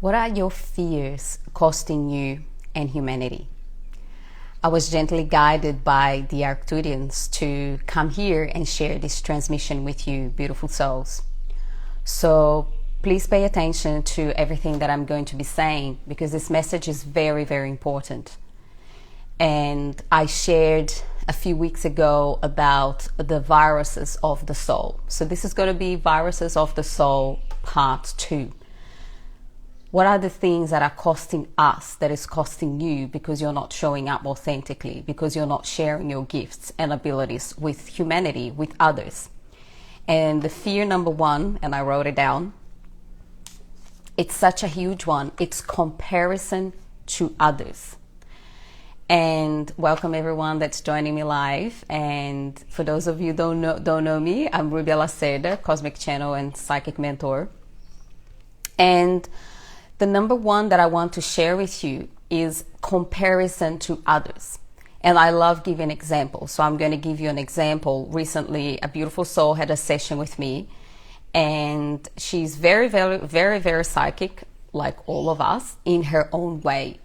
What are your fears costing you and humanity? I was gently guided by the Arcturians to come here and share this transmission with you, beautiful souls. So please pay attention to everything that I'm going to be saying, because this message is very, very important. And I shared a few weeks ago about the viruses of the soul. So this is going to be Viruses of the Soul Part 2. What are the things that are costing us, that is costing you, because you're not showing up authentically, because you're not sharing your gifts and abilities with humanity, with others? And the fear number one, and I wrote it down, it's such a huge one. It's comparison to others. And welcome everyone that's joining me live. And for those of you who don't know me, I'm Rubia, Cosmic Channel and Psychic Mentor. And the number one that I want to share with you is comparison to others. And I love giving examples. So I'm going to give you an example. Recently, a beautiful soul had a session with me, and she's very, very, very, very psychic, like all of us, in her own way.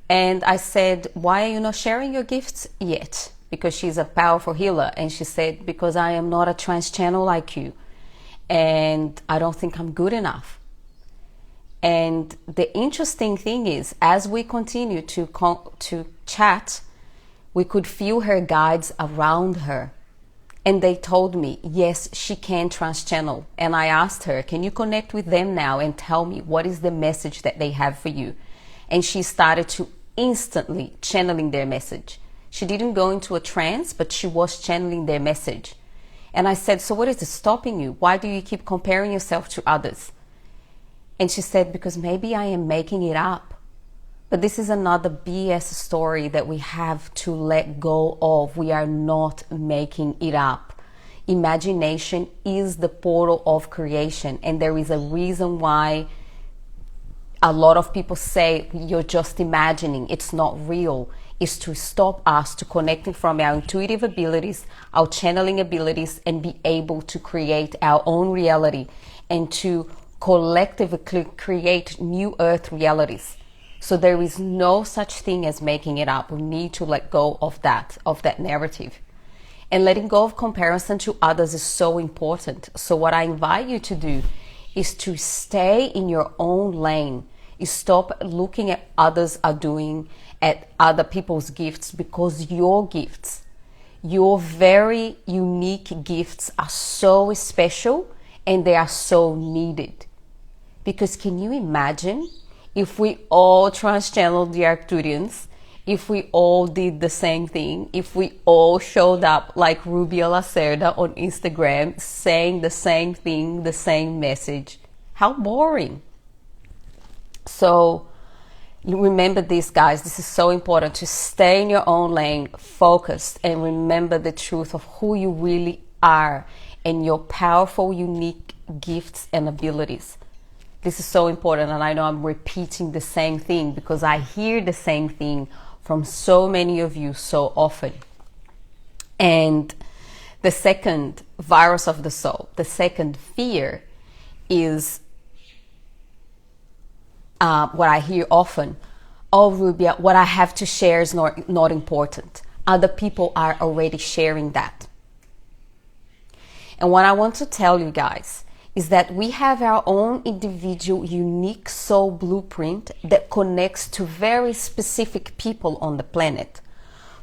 And I said, why are you not sharing your gifts yet? Because she's a powerful healer. And she said, because I am not a trance channel like you, and I don't think I'm good enough. And the interesting thing is, as we continue to chat, we could feel her guides around her. And they told me, yes, she can trans-channel. And I asked her, can you connect with them now and tell me what is the message that they have for you? And she started to instantly channeling their message. She didn't go into a trance, but she was channeling their message. And I said, so what is stopping you? Why do you keep comparing yourself to others? And she said, because maybe I am making it up. But this is another BS story that we have to let go of. We are not making it up. Imagination is the portal of creation. And there is a reason why a lot of people say you're just imagining. It's not real. It's to stop us to connecting from our intuitive abilities, our channeling abilities, and be able to create our own reality and to collectively create new earth realities. So there is no such thing as making it up. We need to let go of that narrative. And letting go of comparison to others is so important. So what I invite you to do is to stay in your own lane. You stop looking at others are doing, at other people's gifts, because your gifts, your very unique gifts are so special and they are so needed. Because can you imagine if we all trans-channeled the Arcturians, if we all did the same thing, if we all showed up like Rubia Lacerda on Instagram saying the same thing, the same message? How boring. So remember this, guys. This is so important, to stay in your own lane, focused, and remember the truth of who you really are and your powerful, unique gifts and abilities. This is so important, and I know I'm repeating the same thing because I hear the same thing from so many of you so often. And the second virus of the soul, the second fear is what I hear often. Oh, Rubia, what I have to share is not important. Other people are already sharing that. And what I want to tell you guys is that we have our own individual, unique soul blueprint that connects to very specific people on the planet.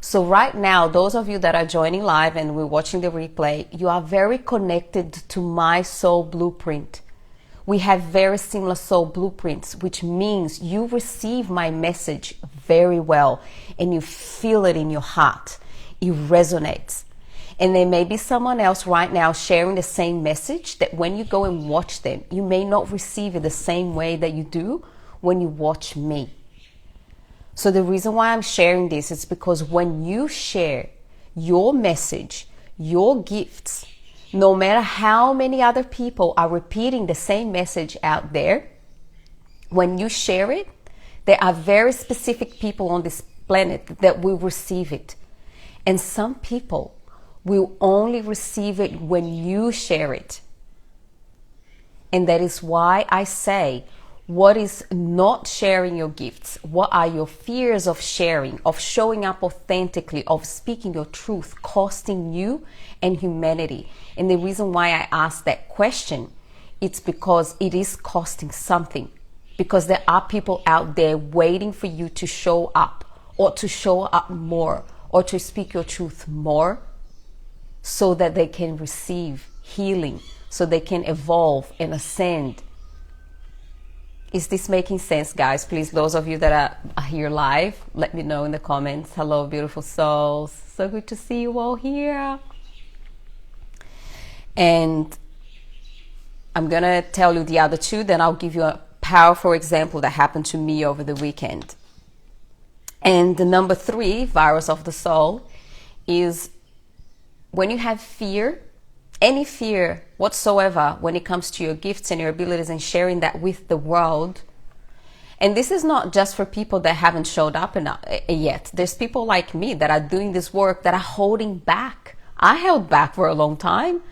So right now, those of you that are joining live and we're watching the replay, you are very connected to my soul blueprint. We have very similar soul blueprints, which means you receive my message very well and you feel it in your heart. It resonates. And there may be someone else right now sharing the same message that when you go and watch them, you may not receive it the same way that you do when you watch me. So the reason why I'm sharing this is because when you share your message, your gifts, no matter how many other people are repeating the same message out there, when you share it, there are very specific people on this planet that will receive it. And some people will only receive it when you share it. And that is why I say, What is not sharing your gifts? What are your fears of sharing, of showing up authentically, of speaking your truth, costing you and humanity? And the reason why I asked that question, it's because it is costing something. Because there are people out there waiting for you to show up, or to show up more, or to speak your truth more, so that they can receive healing, so they can evolve and ascend. Is this making sense, guys? Please, those of you that are here live, let me know in the comments. Hello, beautiful souls. So good to see you all here. And I'm going to tell you the other two, then I'll give you a powerful example that happened to me over the weekend. And the number 3, virus of the soul, is when you have fear, any fear whatsoever, when it comes to your gifts and your abilities and sharing that with the world. And this is not just for people that haven't showed up yet. There's people like me that are doing this work that are holding back. I held back for a long time.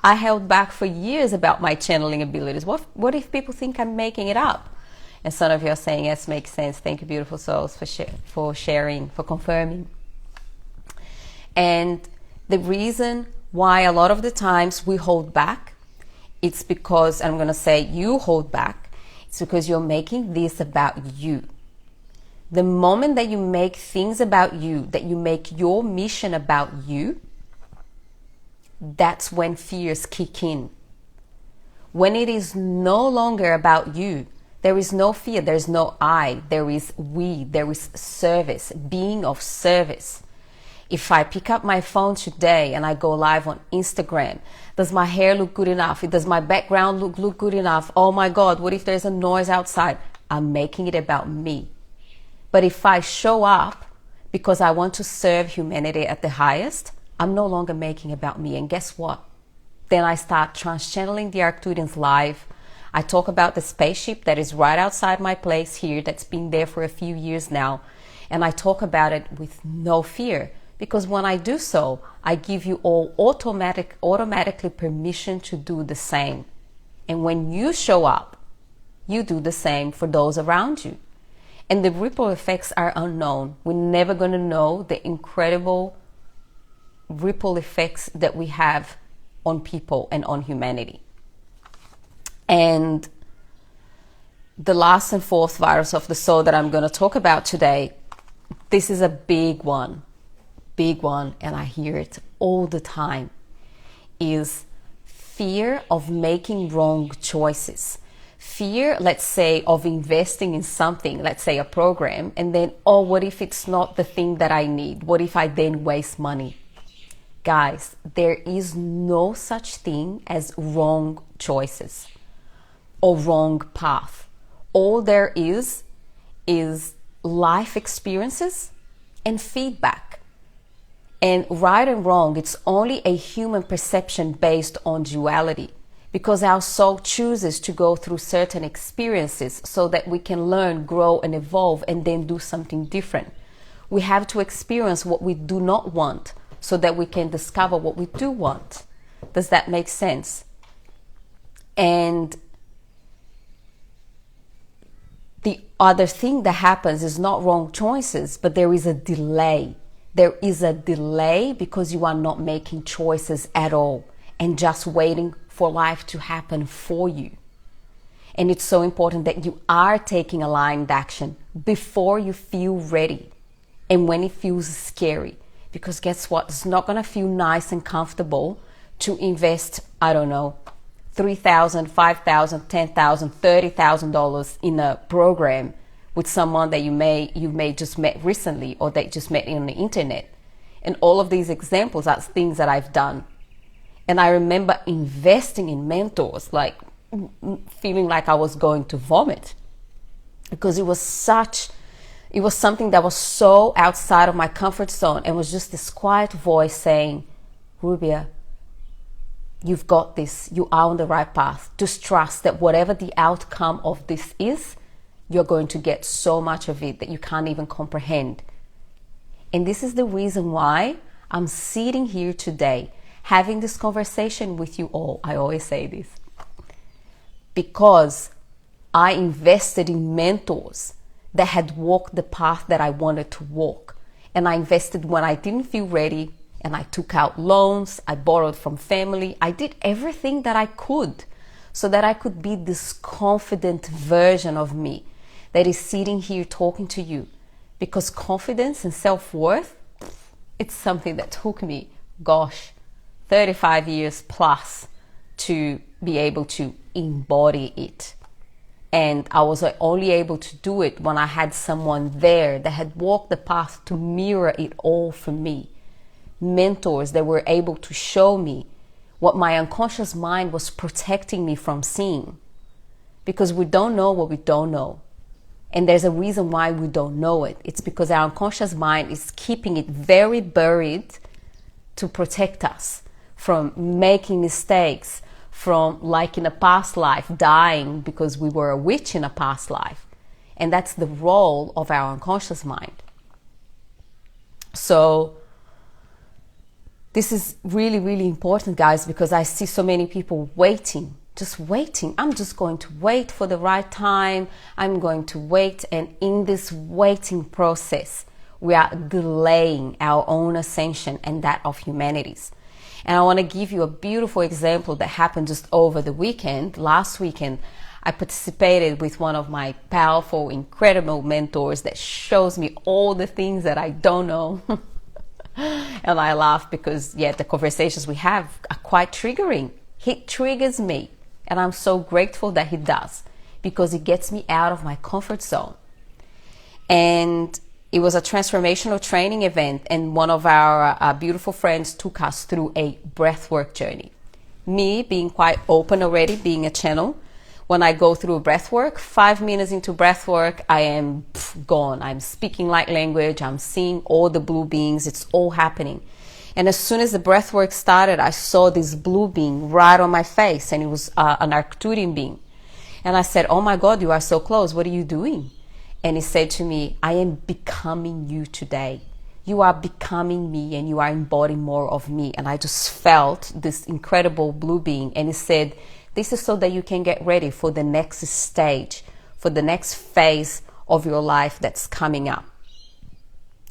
I held back for years about my channeling abilities. What if people think I'm making it up? And some of you are saying, yes, makes sense. Thank you, beautiful souls, for sharing, for confirming. And the reason why a lot of the times we hold back, it's because, I'm going to say you hold back, it's because you're making this about you. The moment that you make things about you, that you make your mission about you, that's when fears kick in. When it is no longer about you, there is no fear, there's no I, there is we, there is service, being of service. If I pick up my phone today and I go live on Instagram, does my hair look good enough? Does my background look good enough? Oh my God, what if there's a noise outside? I'm making it about me. But if I show up because I want to serve humanity at the highest, I'm no longer making about me. And guess what? Then I start trans-channeling the Arcturians live. I talk about the spaceship that is right outside my place here, that's been there for a few years now. And I talk about it with no fear. Because when I do so, I give you all automatically permission to do the same. And when you show up, you do the same for those around you. And the ripple effects are unknown. We're never going to know the incredible ripple effects that we have on people and on humanity. And the last and fourth virus of the soul that I'm going to talk about today, this is a big one, and I hear it all the time, is fear of making wrong choices. Fear, let's say, of investing in something, let's say a program, and then, oh, what if it's not the thing that I need? What if I then waste money? Guys, there is no such thing as wrong choices or wrong path. All there is life experiences and feedback. And right and wrong, it's only a human perception based on duality, because our soul chooses to go through certain experiences so that we can learn, grow, and evolve, and then do something different. We have to experience what we do not want so that we can discover what we do want. Does that make sense? And the other thing that happens is not wrong choices, but there is a delay. There is a delay because you are not making choices at all and just waiting for life to happen for you. And it's so important that you are taking aligned action before you feel ready and when it feels scary. Because guess what? It's not going to feel nice and comfortable to invest, I don't know, $3,000, $5,000, $10,000, $30,000 in a program with someone that you may just met recently or that just met on the internet. And all of these examples are things that I've done. And I remember investing in mentors, like feeling like I was going to vomit, because it was something that was so outside of my comfort zone, and was just this quiet voice saying, Rubia, you've got this. You are on the right path. Just trust that whatever the outcome of this is, you're going to get so much of it that you can't even comprehend. And this is the reason why I'm sitting here today, having this conversation with you all. I always say this, because I invested in mentors that had walked the path that I wanted to walk. And I invested when I didn't feel ready, and I took out loans, I borrowed from family. I did everything that I could so that I could be this confident version of me that is sitting here talking to you. Because confidence and self-worth, it's something that took me, 35 years plus to be able to embody it. And I was only able to do it when I had someone there that had walked the path to mirror it all for me. Mentors that were able to show me what my unconscious mind was protecting me from seeing. Because we don't know what we don't know. And there's a reason why we don't know it. It's because our unconscious mind is keeping it very buried to protect us from making mistakes, from, like in a past life, dying because we were a witch in a past life. And that's the role of our unconscious mind. So this is really, really important, guys, because I see so many people waiting, just waiting. I'm just going to wait for the right time. I'm going to wait. And in this waiting process, we are delaying our own ascension and that of humanity's. And I want to give you a beautiful example that happened just over the weekend. Last weekend, I participated with one of my powerful, incredible mentors that shows me all the things that I don't know. And I laugh because, the conversations we have are quite triggering. He triggers me. And I'm so grateful that he does, because it gets me out of my comfort zone. And it was a transformational training event, and one of our beautiful friends took us through a breathwork journey. Me being quite open already, being a channel, when I go through breathwork, 5 minutes into breathwork, I am gone. I'm speaking light language. I'm seeing all the blue beings. It's all happening. And as soon as the breathwork started, I saw this blue being right on my face, and it was an Arcturian being. And I said, "Oh my God, you are so close. What are you doing?" And he said to me, "I am becoming you today. You are becoming me, and you are embodying more of me." And I just felt this incredible blue being. And he said, "This is so that you can get ready for the next stage, for the next phase of your life that's coming up."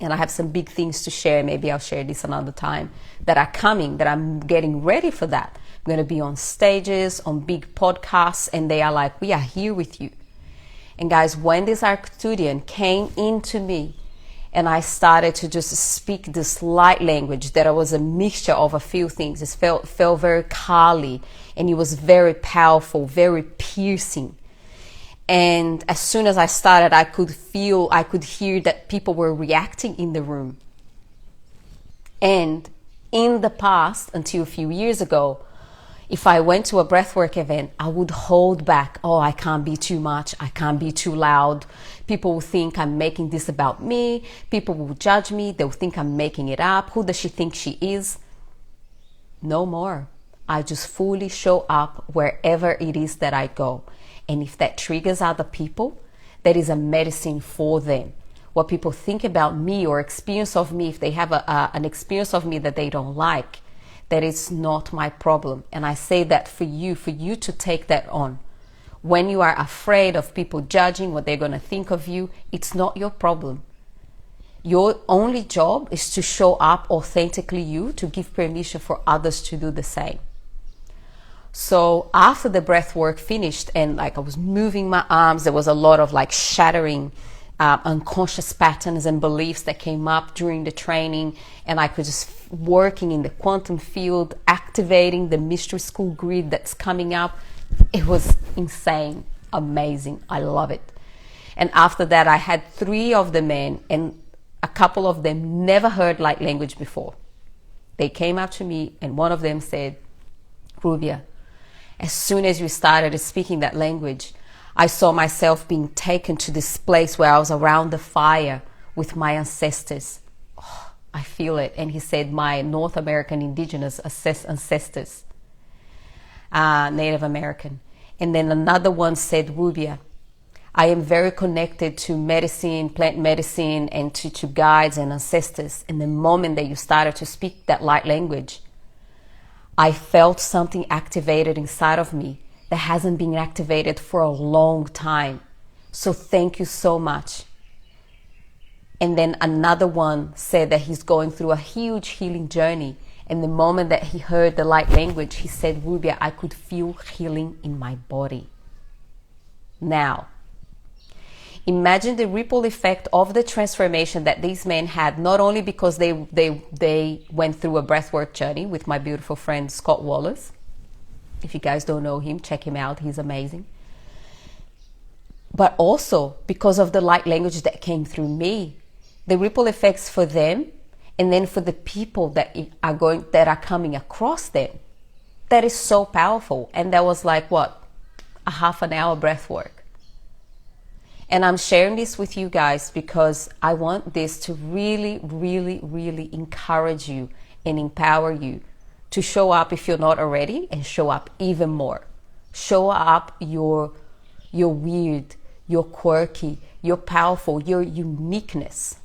And I have some big things to share. Maybe I'll share this another time, that are coming, that I'm getting ready for that. I'm going to be on stages, on big podcasts, and they are like, "We are here with you." And guys, when this Arcturian came into me and I started to just speak this light language, that was a mixture of a few things. It felt very Kali, and it was very powerful, very piercing. And as soon as I started, I could hear that people were reacting in the room. And in the past, until a few years ago, if I went to a breathwork event, I would hold back. "Oh, I can't be too much. I can't be too loud. People will think I'm making this about me. People will judge me. They'll think I'm making it up. Who does she think she is?" No more. I just fully show up wherever it is that I go. And if that triggers other people, that is a medicine for them. What people think about me or experience of me, if they have an experience of me that they don't like, that is not my problem. And I say that for you to take that on. When you are afraid of people judging what they're going to think of you, it's not your problem. Your only job is to show up authentically you, to give permission for others to do the same. So after the breath work finished, and I was moving my arms, there was a lot of shattering unconscious patterns and beliefs that came up during the training, and I could just working in the quantum field, activating the mystery school grid that's coming up. It was insane, amazing. I love it. And after that, I had 3 of the men, and a couple of them never heard light language before. They came up to me, and one of them said, "Rubia, as soon as you started speaking that language, I saw myself being taken to this place where I was around the fire with my ancestors." Oh, I feel it. And he said, "My North American indigenous ancestors, Native American." And then another one said, "Rubia, I am very connected to medicine, plant medicine, and to guides and ancestors. And the moment that you started to speak that light language, I felt something activated inside of me that hasn't been activated for a long time. So thank you so much. And then another one said that he's going through a huge healing journey. And the moment that he heard the light language, he said, Rubia, I could feel healing in my body. Now, imagine the ripple effect of the transformation that these men had, not only because they went through a breathwork journey with my beautiful friend Scott Wallace. If you guys don't know him, check him out. He's amazing. But also because of the light language that came through me, the ripple effects for them, and then for the people that are coming across them, that is so powerful. And that was like what, a half an hour breath work. And I'm sharing this with you guys because I want this to really, really, really encourage you and empower you to show up if you're not already, and show up even more. Show up your weird, your quirky, your powerful, your uniqueness.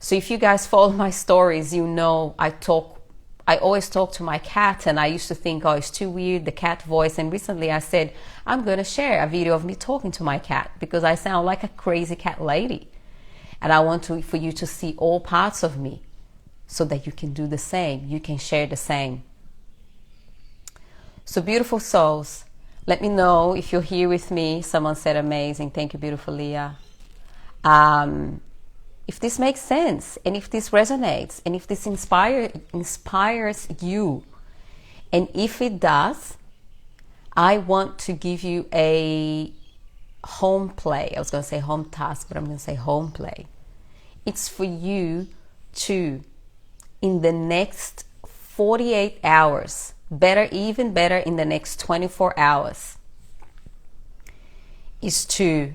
So if you guys follow my stories, you know I always talk to my cat, and I used to think, oh, it's too weird, the cat voice. And recently I said, I'm going to share a video of me talking to my cat because I sound like a crazy cat lady. And I want for you to see all parts of me so that you can do the same. You can share the same. So beautiful souls, let me know if you're here with me. Someone said amazing. Thank you, beautiful Leah. If this makes sense, and if this resonates, and if this inspires you, and if it does, I want to give you a home play. I was going to say home task, but I'm going to say home play. It's for you to, in the next 48 hours, even better in the next 24 hours, is to,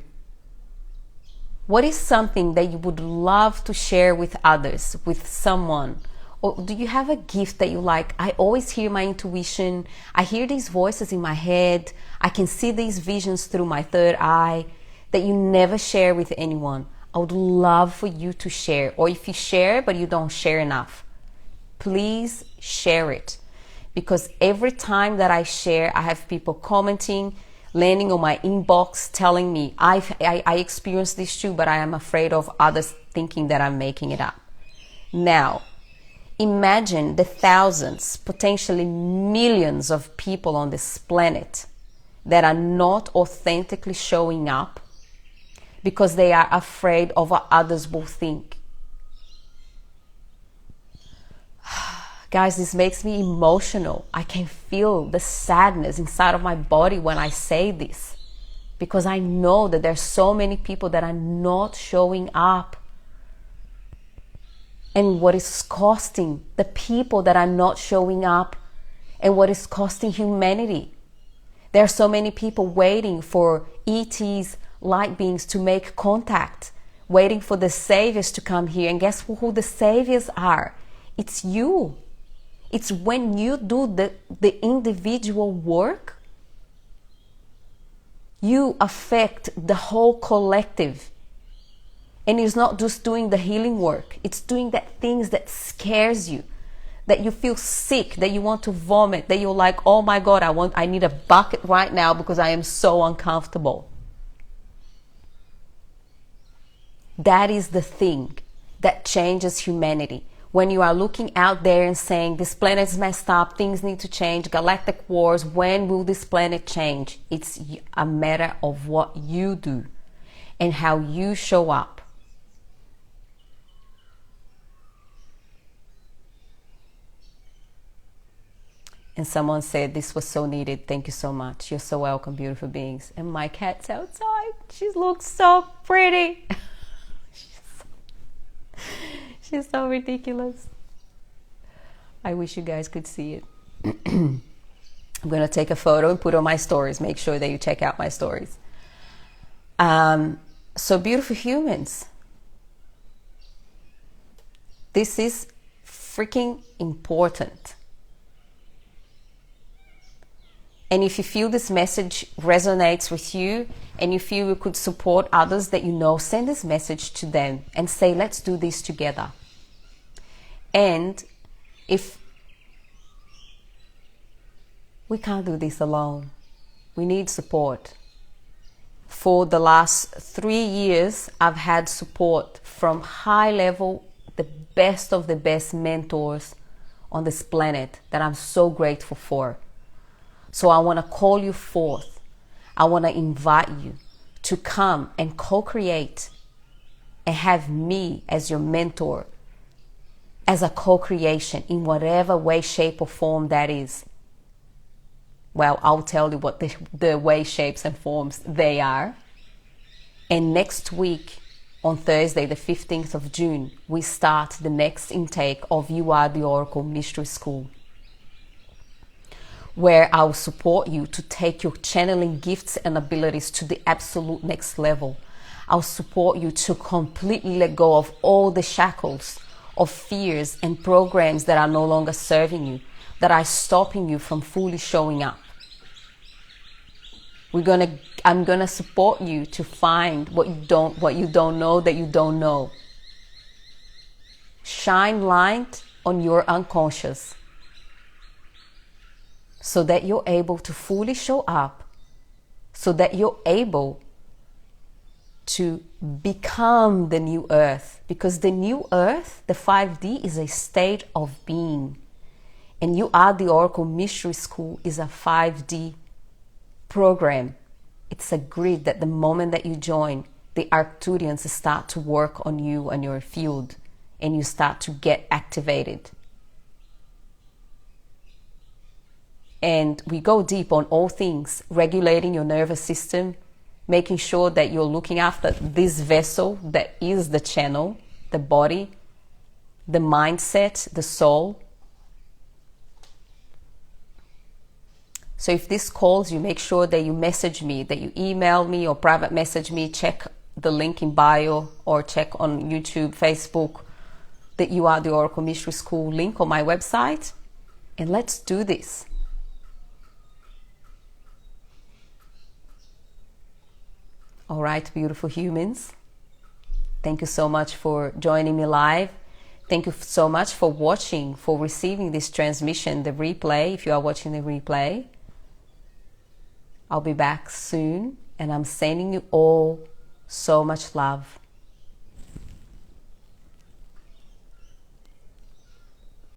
what is something that you would love to share with others, with someone? Or do you have a gift that you like? I always hear my intuition. I hear these voices in my head. I can see these visions through my third eye that you never share with anyone. I would love for you to share. Or if you share, but you don't share enough, please share it. Because every time that I share, I have people commenting, landing on my inbox, telling me, I experienced this too, but I am afraid of others thinking that I'm making it up. Now, imagine the thousands, potentially millions of people on this planet that are not authentically showing up because they are afraid of what others will think. Guys, this makes me emotional. I can feel the sadness inside of my body when I say this, because I know that there's so many people that are not showing up. And what is costing the people that are not showing up, and what is costing humanity. There are so many people waiting for ETs, light beings, to make contact, waiting for the saviors to come here. And guess who the saviors are? It's you. It's when you do the individual work, you affect the whole collective. And it's not just doing the healing work. It's doing that things that scares you, that you feel sick, that you want to vomit, that you're like, oh my God, I need a bucket right now because I am so uncomfortable. That is the thing that changes humanity. When you are looking out there and saying, this planet is messed up, things need to change, galactic wars, when will this planet change? It's a matter of what you do and how you show up. And someone said, this was so needed. Thank you so much. You're so welcome, beautiful beings. And my cat's outside. She looks so pretty. She's so ridiculous. I wish you guys could see it. I'm going to take a photo and put on my stories. Make sure that you check out my stories. So beautiful humans, this is freaking important. And if you feel this message resonates with you and you feel you could support others that you know, send this message to them and say, let's do this together. And if we can't do this alone, We need support. For the last 3 years, I've had support from high level, the best of the best mentors on this planet that I'm so grateful for. So I want to call you forth. I want to invite you to come and co-create and have me as your mentor, as a co-creation in whatever way, shape, or form that is. Well, I'll tell you what the way, shapes, and forms they are. And next week, on Thursday, the 15th of June, we start the next intake of You Are the Oracle Mystery School, where I'll support you to take your channeling gifts and abilities to the absolute next level. I'll support you to completely let go of all the shackles of fears and programs that are no longer serving you, that are stopping you from fully showing up. I'm gonna support you to find what you don't know that you don't know. Shine light on your unconscious so that you're able to fully show up, so that you're able to become the new earth. Because the new earth, the 5D, is a state of being. And You Are the Oracle Mystery School is a 5D program. It's a grid that the moment that you join, the Arcturians start to work on you and your field, and you start to get activated. And we go deep on all things, regulating your nervous system, making sure that you're looking after this vessel that is the channel, the body, the mindset, the soul. So if this calls you, make sure that you message me, that you email me or private message me. Check the link in bio or check on YouTube, Facebook, that You Are the Oracle Mystery School link on my website. And let's do this. All right, beautiful humans. Thank you so much for joining me live. Thank you so much for watching, for receiving this transmission, the replay, if you are watching the replay. I'll be back soon, and I'm sending you all so much love.